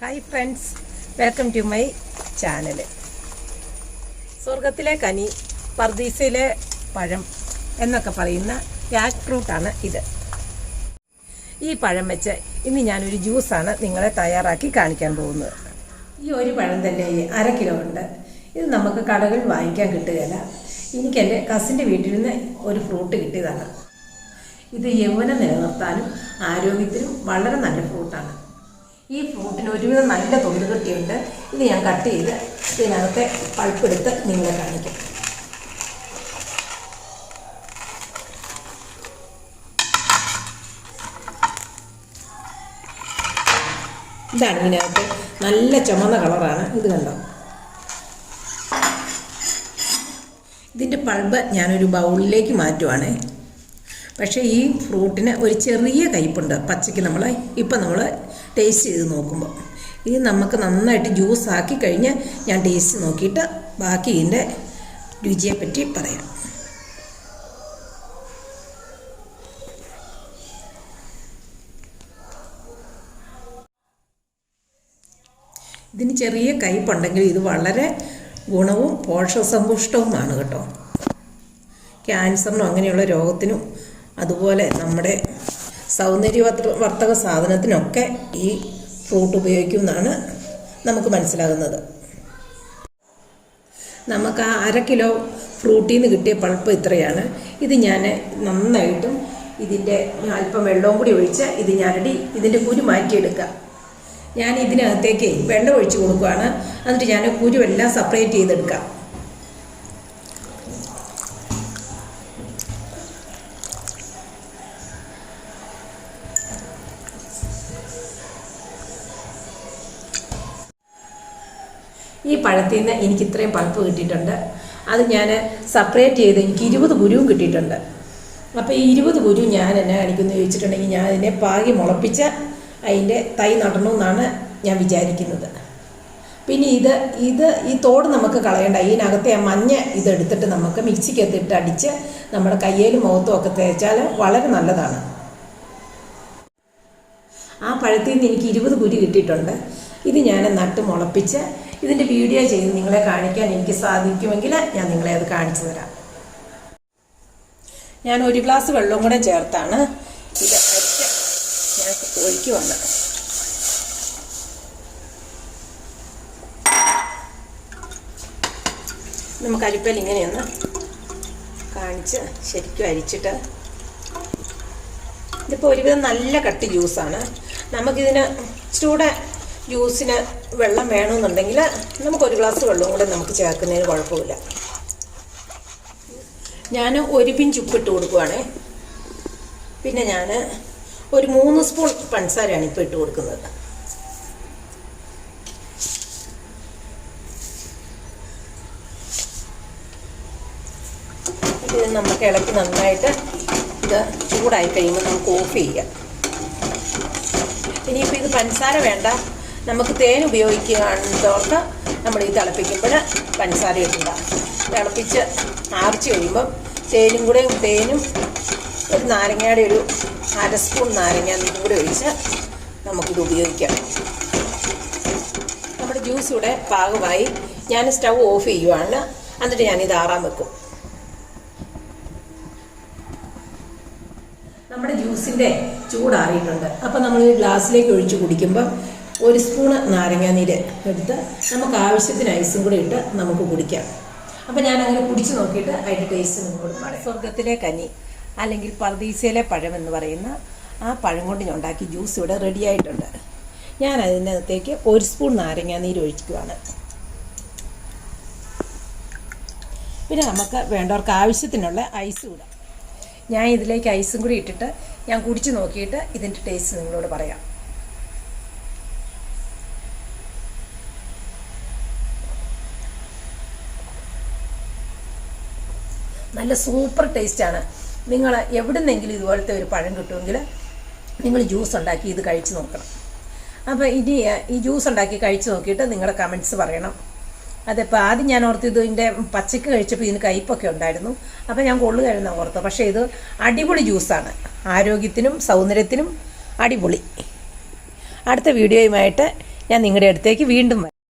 Hi friends, welcome to my channel. സ്വർഗത്തിലെ കനി, പർദീസയിലെ പഴം എന്നൊക്കെ പറയുന്ന ജാക്ക് ഫ്രൂട്ടാണ് ഇത്. ഈ പഴം വെച്ച് ഇന്ന് ഞാനൊരു ജ്യൂസാണ് നിങ്ങളെ തയ്യാറാക്കി കാണിക്കാൻ പോകുന്നത്. ഈ ഒരു പഴം തന്നെ 1/2 കിലോ ഉണ്ട്. ഇത് നമുക്ക് കടകളിൽ വാങ്ങിക്കാൻ കിട്ടുകയില്ല. എനിക്ക് എൻ്റെ കസിൻ്റെ വീട്ടിൽ നിന്ന് ഒരു ഫ്രൂട്ട് കിട്ടിയതാണ്. ഇത് യൗവനം നിലനിർത്താനും ആരോഗ്യത്തിനും വളരെ നല്ല ഫ്രൂട്ടാണ്. ഈ ഫ്രൂട്ടിന് ഒരുവിധം നല്ല തൊണ്ട് കെട്ടിയുണ്ട്. ഇത് ഞാൻ കട്ട് ചെയ്ത് ഇതിനകത്തെ പൾപ്പെടുത്ത് നിങ്ങളെ കാണിക്കും. ഇതാണ് ഇതിനകത്ത് നല്ല ചുമന്ന കളറാണ്. ഇത് കണ്ടോ? ഇതിൻ്റെ പൾബ് ഞാനൊരു ബൗളിലേക്ക് മാറ്റുവാണ്. പക്ഷേ ഈ ഫ്രൂട്ടിന് ഒരു ചെറിയ കയ്പുണ്ട് പച്ചയ്ക്ക്. ഇപ്പം നമ്മൾ ടേസ്റ്റ് ചെയ്ത് നോക്കുമ്പോൾ ഇത് നമുക്ക് നന്നായിട്ട് ജ്യൂസ് ആക്കി കഴിഞ്ഞ് ഞാൻ ടേസ്റ്റ് നോക്കിയിട്ട് ബാക്കി ഇതിൻ്റെ രുചിയെപ്പറ്റി പറയാം. ഇതിന് ചെറിയ കയ്പുണ്ടെങ്കിൽ ഇത് വളരെ ഗുണവും പോഷകസമ്പുഷ്ടവുമാണ് കേട്ടോ. ക്യാൻസറിനും അങ്ങനെയുള്ള രോഗത്തിനും അതുപോലെ നമ്മുടെ സൗന്ദര്യവർദ്ധക സാധനത്തിനൊക്കെ ഈ ഫ്രൂട്ട് ഉപയോഗിക്കുമെന്നാണ് നമുക്ക് മനസ്സിലാകുന്നത്. നമുക്ക് ആ 1/2 കിലോ ഫ്രൂട്ടിൽ നിന്ന് കിട്ടിയ പൾപ്പ് ഇത്രയാണ്. ഇത് ഞാൻ നന്നായിട്ടും ഇതിൻ്റെ അല്പം വെള്ളവും കൂടി ഒഴിച്ച് ഇത് ഞാനടി ഇതിൻ്റെ കുരു മാറ്റിയെടുക്കാം. ഞാൻ ഇതിനകത്തേക്ക് വെള്ളം ഒഴിച്ച് കൊടുക്കുകയാണ്. എന്നിട്ട് ഞാൻ കുരുവെല്ലാം സെപ്പറേറ്റ് ചെയ്തെടുക്കാം. ഈ പഴത്തിൽ നിന്ന് എനിക്ക് ഇത്രയും പൾപ്പ് കിട്ടിയിട്ടുണ്ട്. അത് ഞാൻ സെപ്പറേറ്റ് ചെയ്ത് എനിക്ക് 20 കുരുവും കിട്ടിയിട്ടുണ്ട്. അപ്പോൾ ഈ 20 കുരു ഞാൻ എന്നെ കാണിക്കുന്നു ചോദിച്ചിട്ടുണ്ടെങ്കിൽ ഞാൻ അതിനെ പാകി മുളപ്പിച്ച് അതിൻ്റെ തൈ നടണമെന്നാണ് ഞാൻ വിചാരിക്കുന്നത്. പിന്നെ ഈ തോട് നമുക്ക് കളയണ്ട. ഇതിനകത്തെ ആ മഞ്ഞ ഇതെടുത്തിട്ട് നമുക്ക് മിക്സിക്കകത്തിട്ട് അടിച്ച് നമ്മുടെ കയ്യിലും മുഖത്തും ഒക്കെ തേച്ചാൽ വളരെ നല്ലതാണ്. ആ പഴത്തിൽ നിന്ന് എനിക്ക് 20 കുരു കിട്ടിയിട്ടുണ്ട്. ഇത് ഞാൻ നട്ട് മുളപ്പിച്ച് ഇതിൻ്റെ വീഡിയോ ചെയ്ത് നിങ്ങളെ കാണിക്കാൻ എനിക്ക് സാധിക്കുമെങ്കിൽ ഞാൻ നിങ്ങളെ അത് കാണിച്ചു തരാം. ഞാൻ 1 ഗ്ലാസ് വെള്ളവും കൂടെ ചേർത്താണ് ഇത് അരിച്ച് ഞാൻ ഒഴിക്കുവാണ്. നമുക്ക് അരിപ്പയിൽ ഇങ്ങനെയൊന്ന് കാണിച്ച് ശരിക്കും അരിച്ചിട്ട്, ഇതിപ്പോൾ ഒരുവിധം നല്ല കട്ടി ജ്യൂസാണ്. നമുക്കിതിന് ചൂടെ ജ്യൂസിന് വെള്ളം വേണമെന്നുണ്ടെങ്കിൽ നമുക്ക് 1 ഗ്ലാസ് വെള്ളവും കൂടെ നമുക്ക് ചേർക്കുന്നതിന് കുഴപ്പമില്ല. ഞാൻ 1 പിഞ്ച് ഉപ്പിട്ട് കൊടുക്കുവാണേ. പിന്നെ ഞാൻ ഒരു 3 സ്പൂൺ പഞ്ചസാരയാണ് ഇപ്പോൾ ഇട്ട് കൊടുക്കുന്നത്. ഇത് നമുക്ക് ഇളക്കി നന്നായിട്ട് ഇത് ചൂടായി കഴിയുമ്പോൾ നമുക്ക് ഓഫ് ചെയ്യാം. ഇനിയിപ്പോൾ ഇത് പഞ്ചസാര വേണ്ട, നമുക്ക് തേൻ ഉപയോഗിക്കുകയാണെന്നോർത്ത് നമ്മൾ ഈ തിളപ്പിക്കുമ്പോൾ പഞ്ചസാര ഇടണ്ട. തിളപ്പിച്ച് ആർച്ച് കഴിയുമ്പം തേനും ഒരു നാരങ്ങയുടെ ഒരു 1/2 സ്പൂൺ നാരങ്ങ നീരും കൂടി ഒഴിച്ച് നമുക്കിത് ഉപയോഗിക്കാം. നമ്മുടെ ജ്യൂസ് ഇവിടെ പാകമായി. ഞാൻ സ്റ്റൗ ഓഫ് ചെയ്യുവാണ്. എന്നിട്ട് ഞാനിത് ആറാൻ വെക്കും. നമ്മുടെ ജ്യൂസിൻ്റെ ചൂടാറിയിട്ടുണ്ട്. അപ്പോൾ നമ്മൾ ഗ്ലാസ്സിലേക്ക് ഒഴിച്ച് കുടിക്കുമ്പം 1 സ്പൂണ് നാരങ്ങ നീര് എടുത്ത് നമുക്ക് ആവശ്യത്തിന് ഐസും കൂടെ ഇട്ട് നമുക്ക് കുടിക്കാം. അപ്പോൾ ഞാൻ അങ്ങനെ കുടിച്ച് നോക്കിയിട്ട് അതിൻ്റെ ടേസ്റ്റ് നിങ്ങളോട് പറയാം. സ്വർഗത്തിലെ കനി അല്ലെങ്കിൽ പർദീസയിലെ പഴം എന്ന് പറയുന്ന ആ പഴം കൊണ്ട് ഞാൻ ഉണ്ടാക്കി ജ്യൂസ് ഇവിടെ റെഡി ആയിട്ടുണ്ട്. ഞാൻ അതിനകത്തേക്ക് 1 സ്പൂൺ നാരങ്ങ നീര് ഒഴിക്കുകയാണ്. പിന്നെ നമുക്ക് വേണ്ടവർക്ക് ആവശ്യത്തിനുള്ള ഐസ് ഇടാം. ഞാൻ ഇതിലേക്ക് ഐസും കൂടി ഇട്ടിട്ട് ഞാൻ കുടിച്ച് നോക്കിയിട്ട് ഇതിൻ്റെ ടേസ്റ്റ് നിങ്ങളോട് പറയാം. നല്ല സൂപ്പർ ടേസ്റ്റാണ്. നിങ്ങൾ എവിടുന്നെങ്കിലും ഇതുപോലത്തെ ഒരു പഴം കിട്ടുമെങ്കിൽ നിങ്ങൾ ജ്യൂസ് ഉണ്ടാക്കി ഇത് കഴിച്ച് നോക്കണം. അപ്പോൾ ഇനി ഈ ജ്യൂസ് ഉണ്ടാക്കി കഴിച്ച് നോക്കിയിട്ട് നിങ്ങളുടെ കമൻറ്റ്സ് പറയണം. അതിപ്പോൾ ആദ്യം ഞാൻ ഓർത്ത് ഇതിൻ്റെ പച്ചക്ക് കഴിച്ചപ്പോൾ ഇതിന് കയ്പൊക്കെ ഉണ്ടായിരുന്നു. അപ്പോൾ ഞാൻ കൊള്ളുകയായിരുന്നു ഓർത്ത്. പക്ഷേ ഇത് അടിപൊളി ജ്യൂസാണ്. ആരോഗ്യത്തിനും സൗന്ദര്യത്തിനും അടിപൊളി. അടുത്ത വീഡിയോയുമായിട്ട് ഞാൻ നിങ്ങളുടെ അടുത്തേക്ക് വീണ്ടും വരാം.